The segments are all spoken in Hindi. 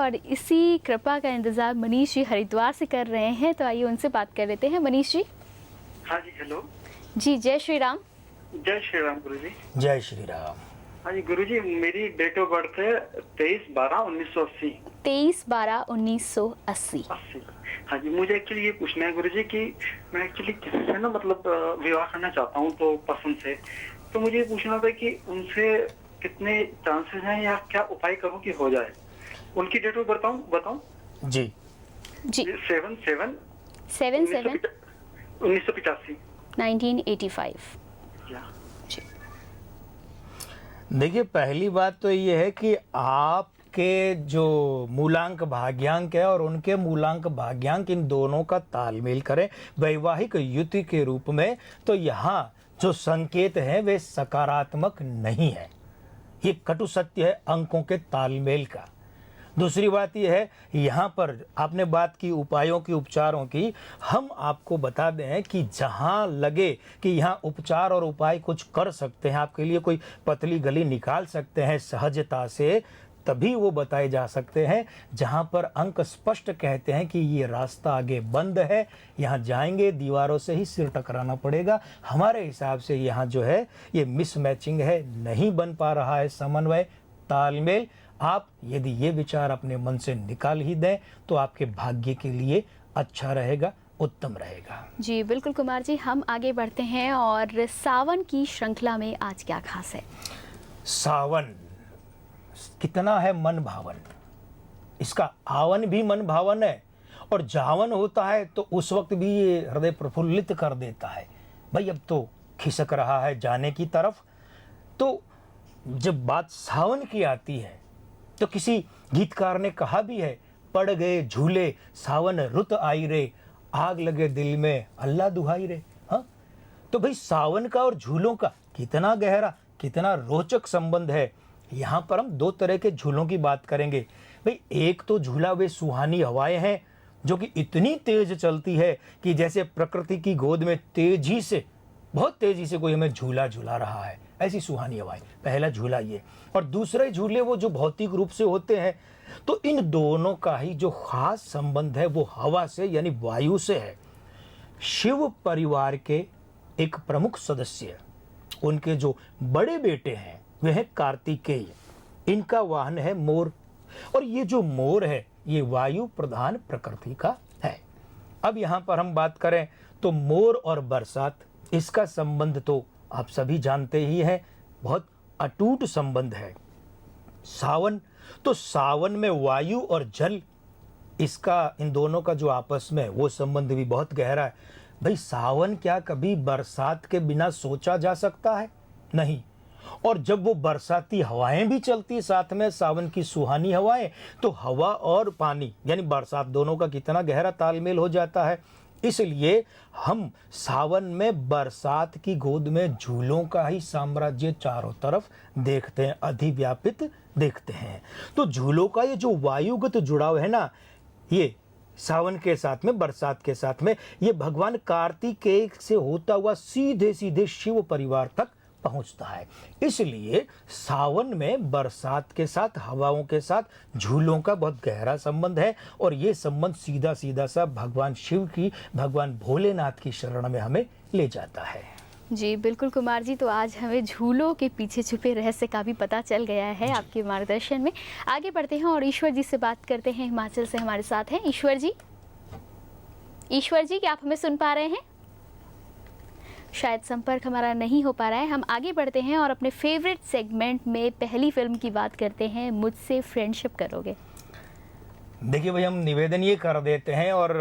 और इसी कृपा का इंतज़ार मनीष जी हरिद्वार से कर रहे हैं, तो आइए उनसे बात कर लेते हैं। मनीष जी। हाँ जी, हेलो जी, जय श्री राम। जय श्री राम गुरु जी। जय श्री राम। हाँ जी गुरु जी, मेरी डेट ऑफ बर्थ है 23/12/1980। 23/12/1980। हाँ जी, मुझे एक्चुअली ये पूछना है गुरु जी कि मैं एक्चुअली किसी से ना मतलब विवाह करना चाहता हूँ तो पसंद से, तो मुझे ये पूछना था कि उनसे कितने चांसेस हैं या क्या उपाय करूँ कि हो जाए। उनकी डेट ऑफ बताऊँ? जी जी 7/7 7/7 1985। 1985। जी देखिए, पहली बात तो ये है कि आपके जो मूलांक भाग्यांक है और उनके मूलांक भाग्यांक, इन दोनों का तालमेल करें वैवाहिक युति के रूप में, तो यहाँ जो संकेत हैं वे सकारात्मक नहीं है। ये कटु सत्य है अंकों के तालमेल का। दूसरी बात यह है, यहाँ पर आपने बात की उपायों की, उपचारों की, हम आपको बता दें कि जहाँ लगे कि यहाँ उपचार और उपाय कुछ कर सकते हैं, आपके लिए कोई पतली गली निकाल सकते हैं सहजता से, तभी वो बताए जा सकते हैं। जहाँ पर अंक स्पष्ट कहते हैं कि ये रास्ता आगे बंद है, यहाँ जाएंगे दीवारों से ही सिर टकराना पड़ेगा, हमारे हिसाब से यहाँ जो है ये मिसमैचिंग है, नहीं बन पा रहा है समन्वय, तालमेल। आप यदि ये विचार अपने मन से निकाल ही दें तो आपके भाग्य के लिए अच्छा रहेगा, उत्तम रहेगा। जी बिल्कुल कुमार जी, हम आगे बढ़ते हैं और सावन की श्रृंखला में आज क्या खास है? सावन कितना है मन भावन, इसका आवन भी मन भावन है, और जावन होता है तो उस वक्त भी ये हृदय प्रफुल्लित कर देता है। भाई अब तो खिसक रहा है जाने की तरफ, तो जब बात सावन की आती है तो किसी गीतकार ने कहा भी है, पड़ गए झूले सावन रुत आई रे, आग लगे दिल में अल्लाह दुहाई रे। हाँ, तो भाई सावन का और झूलों का कितना गहरा, कितना रोचक संबंध है। यहाँ पर हम दो तरह के झूलों की बात करेंगे। भाई एक तो झूला वे सुहानी हवाएं हैं जो कि इतनी तेज चलती है कि जैसे प्रकृति की गोद में तेजी से, बहुत तेजी से कोई हमें झूला झूला रहा है, ऐसी सुहानी हवाएं, पहला झूला ये। और दूसरे झूले वो जो भौतिक रूप से होते हैं। तो इन दोनों का ही जो खास संबंध है वो हवा से यानी वायु से है। शिव परिवार के एक प्रमुख सदस्य, उनके जो बड़े बेटे हैं वे हैं कार्तिकेय, इनका वाहन है मोर, और ये जो मोर है ये वायु प्रधान प्रकृति का है। अब यहाँ पर हम बात करें तो मोर और बरसात, इसका संबंध तो आप सभी जानते ही हैं, बहुत अटूट संबंध है। सावन, तो सावन में वायु और जल, इसका, इन दोनों का जो आपस में वो संबंध भी बहुत गहरा है। भाई सावन क्या कभी बरसात के बिना सोचा जा सकता है? नहीं। और जब वो बरसाती हवाएं भी चलती साथ में, सावन की सुहानी हवाएं, तो हवा और पानी यानी बरसात दोनों का कितना गहरा तालमेल हो जाता है। इसलिए हम सावन में बरसात की गोद में झूलों का ही साम्राज्य चारों तरफ देखते हैं, अधिव्यापित देखते हैं। तो झूलों का ये जो वायुगत जुड़ाव है ना, ये सावन के साथ में, बरसात के साथ में, ये भगवान कार्तिकेय से होता हुआ सीधे सीधे शिव परिवार तक पहुंचता है। इसलिए सावन में बरसात के साथ, हवाओं के साथ झूलों का बहुत गहरा संबंध है, और ये संबंध सीधा सीधा सा भगवान शिव की, भगवान भोलेनाथ की शरण में हमें ले जाता है। जी बिल्कुल कुमार जी, तो आज हमें झूलों के पीछे छुपे रहस्य का भी पता चल गया है आपके मार्गदर्शन में। आगे बढ़ते हैं और ईश्वर जी से बात करते हैं। हिमाचल से हमारे साथ हैं ईश्वर जी। ईश्वर जी, क्या आप हमें सुन पा रहे हैं? शायद संपर्क हमारा नहीं हो पा रहा है। हम आगे बढ़ते हैं और अपने फेवरेट सेगमेंट में पहली फिल्म की बात करते हैं, मुझसे फ्रेंडशिप करोगे। देखिए भाई, हम निवेदन ये कर देते हैं और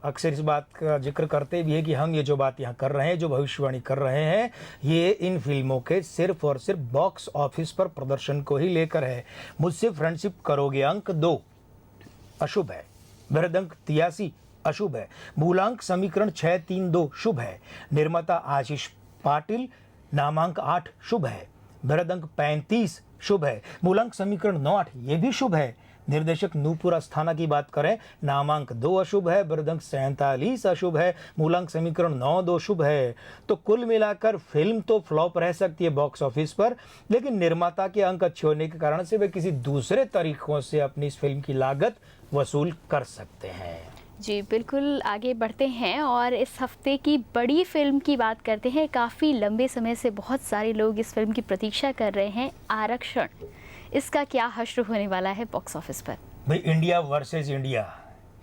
अक्सर इस बात का जिक्र करते भी है कि हम ये जो बात यहाँ कर रहे हैं, जो भविष्यवाणी कर रहे हैं, ये इन फिल्मों के सिर्फ और सिर्फ बॉक्स ऑफिस पर प्रदर्शन को ही लेकर है। मुझसे फ्रेंडशिप करोगे अंक 2 अशुभ है, बृहद अंक 83 अशुभ है, मूलांक समीकरण 632 शुभ है, निर्माता आशीष पाटिल, नामांक 8 शुभ है, बृहद अंक 35 शुभ है, मूलांक समीकरण 98 ये भी शुभ है, निर्देशक नूपुर अस्थाना की बात करें, नामांक 2 अशुभ है, वृद्धंक 47 अशुभ है, मूलांक समीकरण 9 2 शुभ है। तो कुल मिलाकर फिल्म तो फ्लॉप रह सकती है बॉक्स ऑफिस पर, लेकिन निर्माता के अंक अच्छे होने के कारण से वे किसी दूसरे तरीकों से अपनी इस फिल्म की लागत वसूल कर सकते हैं। जी बिल्कुल, आगे बढ़ते हैं और इस हफ्ते की बड़ी फिल्म की बात करते हैं। काफ़ी लंबे समय से बहुत सारे लोग इस फिल्म की प्रतीक्षा कर रहे हैं, आरक्षण। इसका क्या हश्र होने वाला है बॉक्स ऑफिस पर? भाई, इंडिया वर्सेस इंडिया,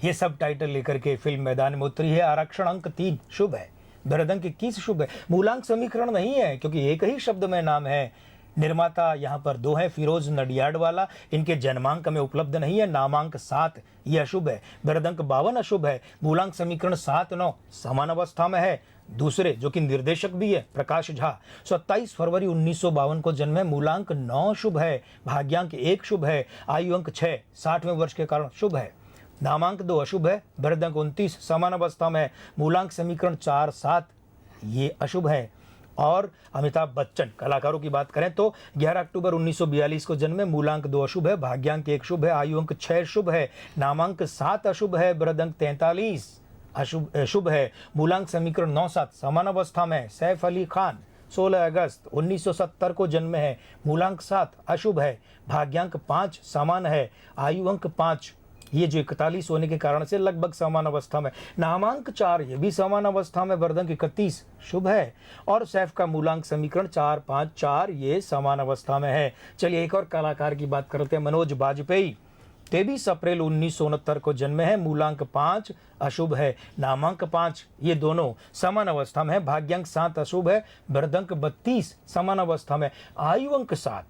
ये सब टाइटल लेकर के फिल्म मैदान में उतरी है। आरक्षण अंक 3 शुभ है, वृद्धंक 21 शुभ है, मूलांक समीकरण नहीं है क्योंकि एक ही शब्द में नाम है। निर्माता यहाँ पर 2 है, फिरोज नडियाडवाला, इनके जन्मांक में उपलब्ध नहीं है। नामांक 7 ये अशुभ है, वृद्धंक 52 अशुभ है, मूलांक समीकरण 7 9 समान अवस्था में है। दूसरे जो कि निर्देशक भी है प्रकाश झा, 27 फरवरी 1952 को जन्म है, मूलांक 9 शुभ है, भाग्यांक 1 शुभ है, आयु अंक 6 60वें वर्ष के कारण शुभ है। नामांक 2 अशुभ है, वृद्धंक 29 समान अवस्था में है, मूलांक समीकरण 4 7 ये अशुभ है। और अमिताभ बच्चन कलाकारों की बात करें तो 11 अक्टूबर 1942 को जन्मे, मूलांक 2 अशुभ है, भाग्यांक 1 शुभ है, आयु अंक 6 शुभ है, नामांक 7 अशुभ है, वृद्धंक 43 शुभ है, मूलांक समीकरण 9 7 समान अवस्था में। सैफ अली खान 16 अगस्त 1970 को जन्म है, मूलांक 7 अशुभ है, भाग्यांक 5 समान है, आयु अंक 5 ये जो 41 होने के कारण से लगभग समान अवस्था में। नामांक 4 ये भी समान अवस्था में, वृद्धंक 31 शुभ है। और सैफ का मूलांक समीकरण 4 5 4 ये समान अवस्था में है। चलिए एक और कलाकार की बात करते हैं, मनोज बाजपेयी, 23 अप्रैल 1969 को जन्म है, मूलांक 5 अशुभ है, नामांक 5 ये दोनों समान अवस्था में है, भाग्यांक 7 अशुभ है, वृद्धंक 32 समान अवस्था में, आयु अंक 7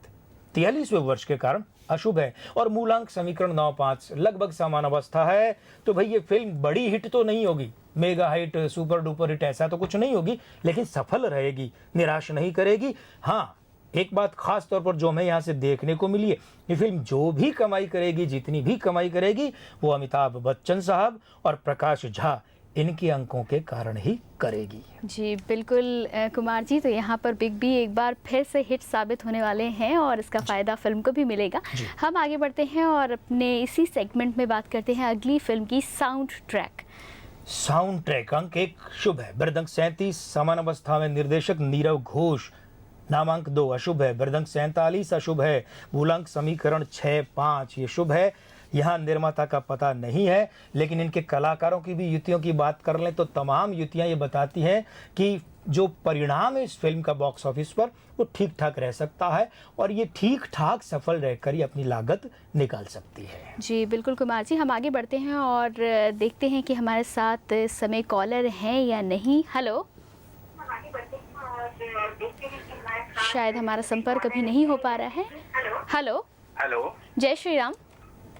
43वें वर्ष के कारण अशुभ है। और मूलांक समीकरण 9 5 लगभग समान अवस्था है। तो भाई ये फिल्म बड़ी हिट तो नहीं होगी, mega hit super duper hit ऐसा तो कुछ नहीं होगी, लेकिन सफल रहेगी, निराश नहीं करेगी। हाँ, एक बात खास तौर पर जो हमें यहाँ से देखने को मिली है, ये फिल्म जो भी कमाई करेगी, जितनी भी कमाई करेगी, वो अमिताभ बच्चन साहब और प्रकाश झा इनके अंकों के कारण ही करेगी। जी बिल्कुल कुमार जी, तो यहाँ पर बिग बी एक बार फिर से हिट साबित होने वाले हैं और इसका फ़ायदा फिल्म को भी मिलेगा। हम आगे बढ़ते हैं और अपने इसी सेगमेंट में बात करते हैं अगली फिल्म की साउंड ट्रैक। साउंड ट्रैक अंक 1 शुभ है, वृद्धंक 37 समान अवस्था में, निर्देशक नीरव घोष, नामांक 2 अशुभ है, वृद्धंक 47 अशुभ है, मूलांक समीकरण 6 5 ये शुभ है। यहाँ निर्माता का पता नहीं है, लेकिन इनके कलाकारों की भी युतियों की बात कर लें तो तमाम युतियाँ ये बताती हैं कि जो परिणाम है इस फिल्म का बॉक्स ऑफिस पर वो ठीक ठाक रह सकता है और ये ठीक ठाक सफल रहकर ही अपनी लागत निकाल सकती है। जी बिल्कुल कुमार जी, हम आगे बढ़ते हैं और देखते हैं कि हमारे साथ इस समय कॉलर हैं या नहीं। हेलो, शायद हमारा संपर्क अभी नहीं हो पा रहा है। हेलो हेलो, जय श्री राम।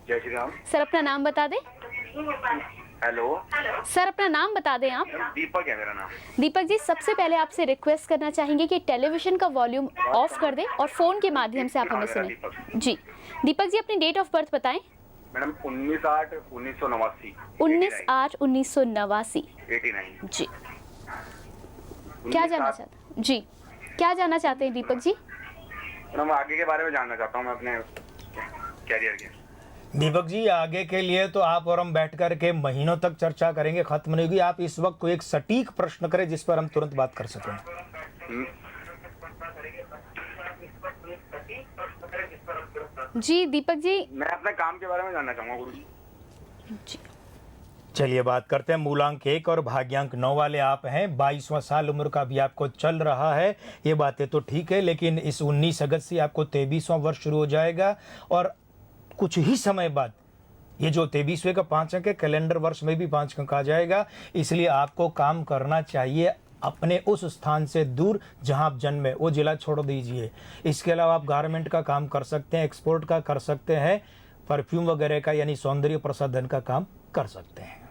जय श्री राम। सर अपना नाम बता दें। हेलो सर अपना नाम बता दें आप। दीपक है मेरा नाम। दीपक जी, सबसे पहले आपसे रिक्वेस्ट करना चाहेंगे कि टेलीविजन का वॉल्यूम ऑफ कर दें और फोन के माध्यम से आप हमें सुनें। जी दीपक जी, अपनी डेट ऑफ बर्थ बताएं। मैडम 19/8/1989। 19/8/1989। 89। जी क्या जानना चाहते? जी क्या जानना चाहते हैं दीपक जी? मैडम आगे के बारे में जानना चाहता हूँ मैं अपने कैरियर के। दीपक जी, आगे के लिए तो आप और हम बैठ कर के महीनों तक चर्चा करेंगे, खत्म नहीं होगी। आप इस वक्त कोई एक सटीक प्रश्न करें जिस पर हम तुरंत बात कर सकें। जी दीपक जी, मैं अपने काम के बारे में जानना चाहूँगा गुरु जी। चलिए बात करते हैं। मूलांक 1 और भाग्यांक 9 वाले आप हैं, 22वां साल उम्र का भी आपको चल रहा है, ये बातें तो ठीक है, लेकिन इस 19 अगस्त से आपको 23वां वर्ष शुरू हो जाएगा और कुछ ही समय बाद ये जो 23वें का 5 अंक है, कैलेंडर वर्ष में भी 5 अंक आ जाएगा। इसलिए आपको काम करना चाहिए अपने उस स्थान से दूर जहां आप जन्मे, वो जिला छोड़ दीजिए। इसके अलावा आप गारमेंट का काम कर सकते हैं, एक्सपोर्ट का कर सकते हैं, परफ्यूम वगैरह का यानी सौंदर्य प्रसाधन का काम कर सकते हैं।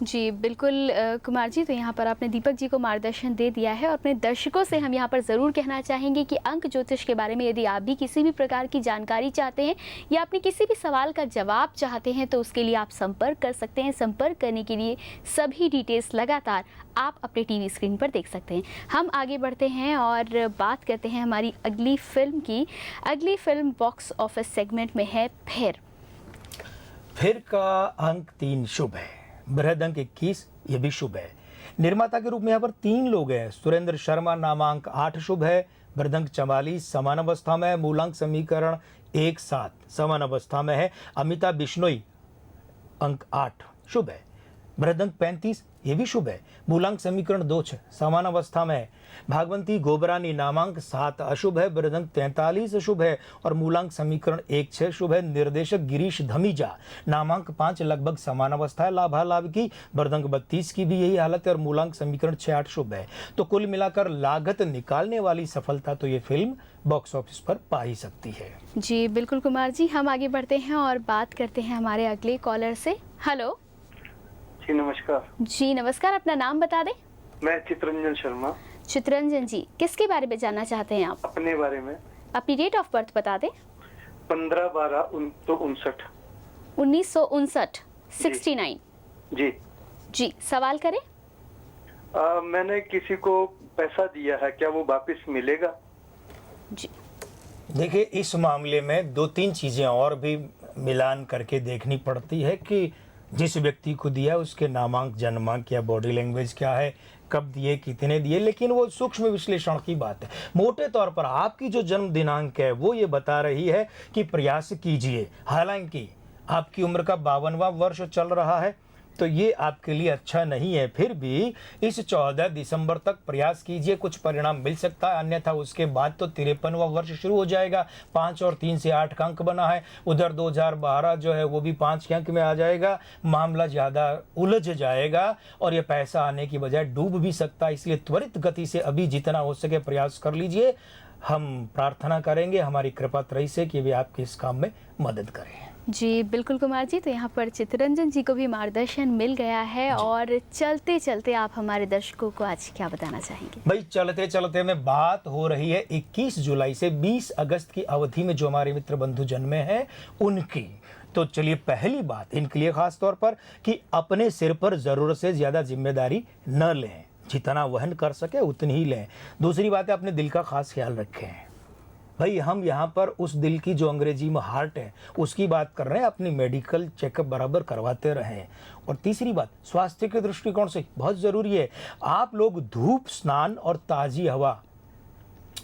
जी बिल्कुल कुमार जी, तो यहाँ पर आपने दीपक जी को मार्गदर्शन दे दिया है और अपने दर्शकों से हम यहाँ पर ज़रूर कहना चाहेंगे कि अंक ज्योतिष के बारे में यदि आप भी किसी भी प्रकार की जानकारी चाहते हैं या अपने किसी भी सवाल का जवाब चाहते हैं तो उसके लिए आप संपर्क कर सकते हैं। संपर्क करने के लिए सभी डिटेल्स लगातार आप अपने टीवी स्क्रीन पर देख सकते हैं। हम आगे बढ़ते हैं और बात करते हैं हमारी अगली फिल्म की। अगली फिल्म बॉक्स ऑफिस सेगमेंट में है फिर। फिर का अंक 3 शुभ है। बृहद अंक 21 ये भी शुभ है। निर्माता के रूप में यहाँ पर 3 लोग हैं। सुरेंद्र शर्मा नामांक 8 शुभ है। बृहदंक 44 समान अवस्था में है। मूलांक समीकरण 1-7 समान अवस्था में है। अमिता बिश्नोई अंक 8 शुभ है। बृहदंक 35 ये भी शुभ है। मूलांक समीकरण 2-6 समान अवस्था में है। भागवंती गोबरानी नामांक 7 अशुभ है। बृहदंक 43 शुभ है और मूलांक समीकरण 1-6 शुभ है। निर्देशक गिरीश धमीजा नामांक 5 लगभग समान अवस्था है। लाभालाभ की बृहदंक 32 की भी यही हालत है और मूलांक समीकरण 6-8 शुभ है। तो कुल मिलाकर लागत निकालने वाली सफलता तो ये फिल्म बॉक्स ऑफिस पर पा ही सकती है। जी बिल्कुल कुमार जी, हम आगे बढ़ते हैं और बात करते हैं हमारे अगले कॉलर से। हेलो जी नमस्कार। जी नमस्कार, अपना नाम बता दें। मैं चित्रंजन शर्मा। चित्रंजन जी, किसके बारे में जानना चाहते हैं आप? अपने बारे में। अपनी डेट ऑफ बर्थ बता दें। 15/12/1959। 1959 69। जी जी सवाल करें। मैंने किसी को पैसा दिया है, क्या वो वापस मिलेगा? जी देखिए, इस मामले में 2-3 चीज़ें और भी मिलान करके देखनी पड़ती है कि जिस व्यक्ति को दिया उसके नामांक, जन्मांक या बॉडी लैंग्वेज क्या है, कब दिए, कितने दिए, लेकिन वो सूक्ष्म विश्लेषण की बात है। मोटे तौर पर आपकी जो जन्म दिनांक है वो ये बता रही है कि प्रयास कीजिए। हालांकि आपकी उम्र का 52वां वर्ष चल रहा है तो ये आपके लिए अच्छा नहीं है। फिर भी इस 14 दिसंबर तक प्रयास कीजिए, कुछ परिणाम मिल सकता है। अन्यथा उसके बाद तो 53वां वर्ष शुरू हो जाएगा। 5 और 3 से 8 का अंक बना है। उधर 2012 जो है वो भी 5 के अंक में आ जाएगा। मामला ज़्यादा उलझ जाएगा और ये पैसा आने की बजाय डूब भी सकता है। इसलिए त्वरित गति से अभी जितना हो सके प्रयास कर लीजिए। हम प्रार्थना करेंगे हमारी कृपा त्रयी से कि वे आपके इस काम में मदद करें। जी बिल्कुल कुमार जी, तो यहाँ पर चित्रंजन जी को भी मार्गदर्शन मिल गया है। और चलते चलते आप हमारे दर्शकों को आज क्या बताना चाहेंगे? भाई चलते चलते में बात हो रही है 21 जुलाई से 20 अगस्त की अवधि में जो हमारे मित्र बंधु जन्मे हैं उनकी। तो चलिए, पहली बात इनके लिए खास तौर पर कि अपने सिर पर जरूरत से ज्यादा जिम्मेदारी न लें, जितना वहन कर सके उतनी ही लें। दूसरी बात है, अपने दिल का खास ख्याल रखें। भाई हम यहाँ पर उस दिल की जो अंग्रेजी में हार्ट है उसकी बात कर रहे हैं। अपनी मेडिकल चेकअप बराबर करवाते रहें। और तीसरी बात, स्वास्थ्य के दृष्टिकोण से बहुत ज़रूरी है, आप लोग धूप, स्नान और ताज़ी हवा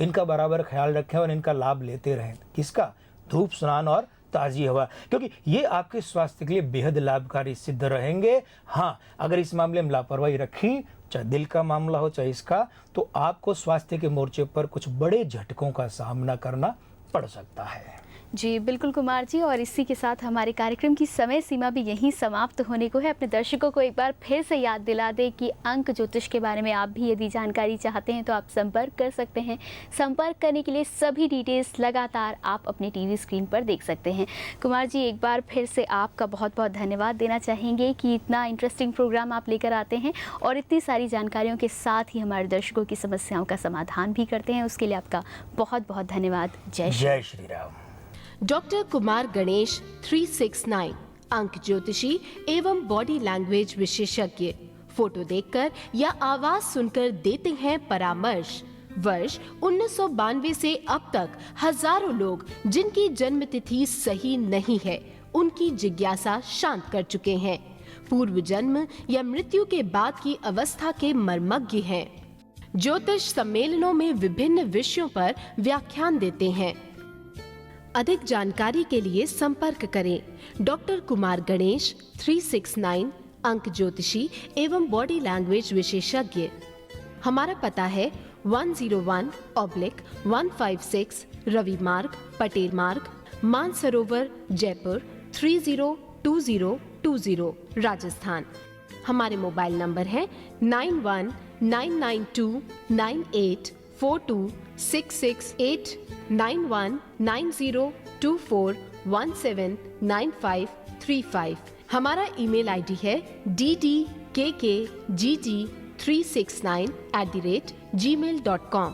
इनका बराबर ख्याल रखें और इनका लाभ लेते रहें। किसका? धूप, स्नान और ताज़ी हवा, क्योंकि ये आपके स्वास्थ्य के लिए बेहद लाभकारी सिद्ध रहेंगे। हाँ, अगर इस मामले में लापरवाही रखी, चाहे दिल का मामला हो चाहे इसका, तो आपको स्वास्थ्य के मोर्चे पर कुछ बड़े झटकों का सामना करना पड़ सकता है। जी बिल्कुल कुमार जी, और इसी के साथ हमारे कार्यक्रम की समय सीमा भी यहीं समाप्त होने को है। अपने दर्शकों को एक बार फिर से याद दिला दें कि अंक ज्योतिष के बारे में आप भी यदि जानकारी चाहते हैं तो आप संपर्क कर सकते हैं। संपर्क करने के लिए सभी डिटेल्स लगातार आप अपने टीवी स्क्रीन पर देख सकते हैं। कुमार जी, एक बार फिर से आपका बहुत बहुत धन्यवाद देना चाहेंगे कि इतना इंटरेस्टिंग प्रोग्राम आप लेकर आते हैं और इतनी सारी जानकारियों के साथ ही हमारे दर्शकों की समस्याओं का समाधान भी करते हैं। उसके लिए आपका बहुत बहुत धन्यवाद। जय श्री राम। डॉक्टर कुमार गणेश 369 अंक ज्योतिषी एवं बॉडी लैंग्वेज विशेषज्ञ। फोटो देखकर या आवाज सुनकर देते हैं परामर्श। वर्ष 1992 से अब तक हजारों लोग जिनकी जन्म तिथि सही नहीं है उनकी जिज्ञासा शांत कर चुके हैं। पूर्व जन्म या मृत्यु के बाद की अवस्था के मर्मज्ञ हैं। ज्योतिष सम्मेलनों में विभिन्न विषयों पर व्याख्यान देते हैं। अधिक जानकारी के लिए संपर्क करें डॉक्टर कुमार गणेश 369 अंक ज्योतिषी एवं बॉडी लैंग्वेज विशेषज्ञ। हमारा पता है 101/156 रवि मार्ग, पटेल मार्ग, मानसरोवर, जयपुर 302020 राजस्थान। हमारे मोबाइल नंबर है 9192984266 919024179535। हमारा ईमेल आईडी है ddkkgt369@gmail.com।